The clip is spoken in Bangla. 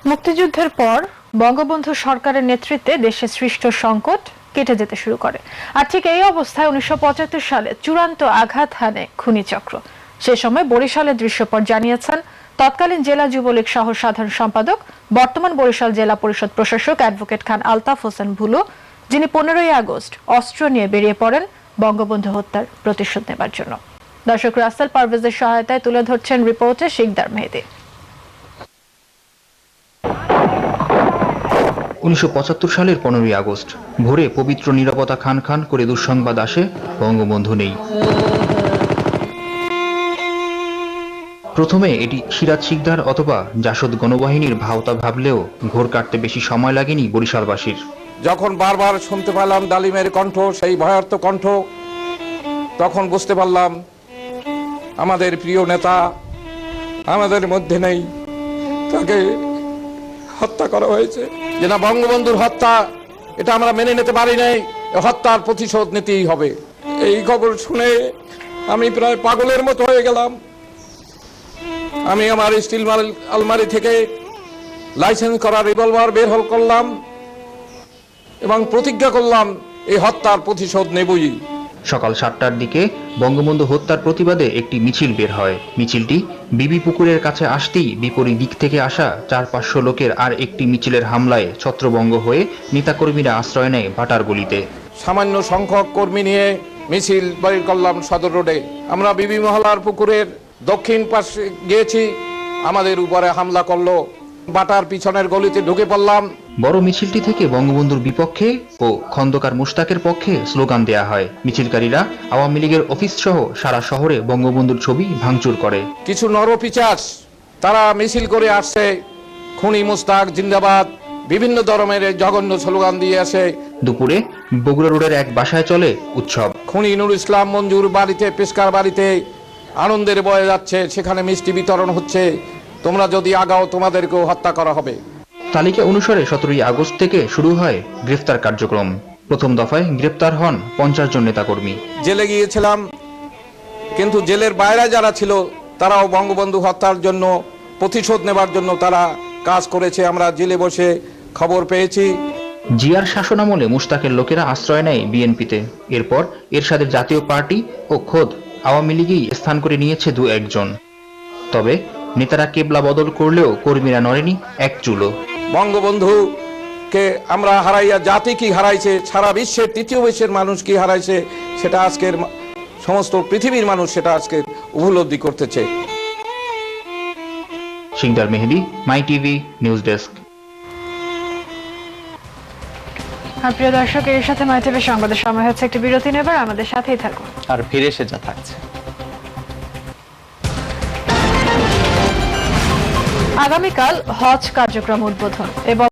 মুক্তিযুদ্ধের পর বঙ্গবন্ধু সরকারের নেতৃত্বে দেশে সৃষ্ট সংকট কেটে যেতে শুরু করে। আর ঠিক এই অবস্থায় 1975 সালে চূড়ান্ত আঘাত হানে ঘূর্ণিচক্র। সে সময় বরিশালের দৃশ্যপট জানিয়েছেন তৎকালীন জেলা যুবলীগ সহ সাধারণ সম্পাদক, বর্তমান বরিশাল জেলা পরিষদ প্রশাসক অ্যাডভোকেট খান আলতাফ হোসেন ভুলু, যিনি 15ই আগস্ট অস্ত্র নিয়ে বেরিয়ে পড়েন বঙ্গবন্ধু হত্যার প্রতিশোধ নেবার জন্য। দর্শক, রাসেল পারভেজের সহায়তায় তুলে ধরছেন রিপোর্টে শিকদার মেহেদী। 1975 সালের 15ই আগস্ট ভোরে পবিত্র নীরবতা খান খান করে দুঃসংবাদ আসে, বঙ্গবন্ধু নেই। প্রথমে এটি সিরাজ শিকদার অথবা জাসদ গণবাহিনীর ভাওতা ভাবলেও ঘোর কাটতে বেশি সময় লাগেনি বরিশালবাসীর। যখন বারবার শুনতে পেলাম ডালিমের কণ্ঠ, সেই ভয়ার্ত কণ্ঠ, তখন বুঝতে পারলাম আমাদের প্রিয় নেতা আমাদের মধ্যে নেই, তাকে হত্যা করা হয়েছে। যে না, বঙ্গবন্ধুর হত্যা, এটা আমরা মেনে নিতে পারি নাই, হত্যার প্রতিশোধ নিতেই হবে। এই খবর শুনে আমি প্রায় পাগলের মতো হয়ে গেলাম। আমি আমার স্টিল আলমারি থেকে লাইসেন্স করা রিভলভার বের করলাম এবং প্রতিজ্ঞা করলাম এই হত্যার প্রতিশোধ নেবই। সকাল 7টার দিকে বঙ্গবন্ধু হত্যার প্রতিবাদে একটি মিছিল বের হয়। মিছিলটি বিবি পুকুরের কাছে আসতেই বিপরীত দিক থেকে আসা 400-500 লোকের আর একটি মিছিলের হামলায় ছত্রভঙ্গ হয়ে নেতাকর্মীরা আশ্রয় নেয় ভাটার গলিতে। সামান্য সংখ্যক কর্মী নিয়ে মিছিল বের করলাম সদর রোডে। আমরা বিবি মহলার পুকুরের দক্ষিণ পাশে গিয়েছি, আমাদের উপরে হামলা করলো। বাটার পিছনের গলিতে ঢুকে পড়লাম। বড় মিছিলটি থেকে বঙ্গবন্ধুর বিপক্ষে ও খন্দকার মুশতাকের পক্ষে স্লোগান দেয়া হয়। মিছিলকারীরা আওয়ামী লীগের অফিস সহ সারা শহরে বঙ্গবন্ধুর ছবি ভাঙচুর করে। কিছু নরপিচাচ তারা মিছিল করে আসছে, খুনি মুস্তাক জিন্দাবাদ, বিভিন্ন ধরনের জঘন্য স্লোগান দিয়ে আসে। দুপুরে বগুড়া রোডের এক বাসায় চলে উৎসব। খুনি নুর ইসলাম মঞ্জুর বাড়িতে, পেশকার বাড়িতে আনন্দের বয়ে যাচ্ছে, সেখানে মিষ্টি বিতরণ হচ্ছে। তোমরা যদি আগাও তোমাদেরকেও হত্যা করা হবে। তালিকা অনুসারে 17ই আগস্ট থেকে শুরু হয় গ্রেফতার কার্যক্রম। প্রথম দফায় গ্রেফতার হন 50 জন নেতাকর্মী। জেলে গিয়েছিলাম, কিন্তু জেলের বাইরে যারা ছিল তারাও বঙ্গবন্ধু হত্যার জন্য, প্রতিশোধ নেবার জন্য তারা কাজ করেছে। আমরা জেলে বসে খবর পেয়েছি। জিয়ার শাসনামলে মুশতাকের লোকেরা আশ্রয় নেয় বিএনপিতে। এরপর এরশাদের জাতীয় পার্টি ও খোদ আওয়ামী লীগেই স্থান করে নিয়েছে 2-1 জন। তবে নেতারা কেবলা বদল করলেও কর্মীরা নড়েনি এক চুলো। বঙ্গবন্ধুকে আমরা হারাইয়া জাতি কি হারাইছে, সারা বিশ্বের তৃতীয় বিশ্বের মানুষ কি হারাইছে, সেটা আজকের সমস্ত পৃথিবীর মানুষ সেটা আজকে উপলব্ধি করতেছে। শিকদার মেহেদী, মাই টিভি নিউজ ডেস্ক। আর প্রিয় দর্শক, এর সাথে মাই টিভি সংবাদের সময় হচ্ছে একটি বিরতি নেবার, আমাদের সাথেই থাকুন। আর ফিরে এসে যা থাকছে। আগামীকাল হজ কার্যক্রম উদ্বোধন এবং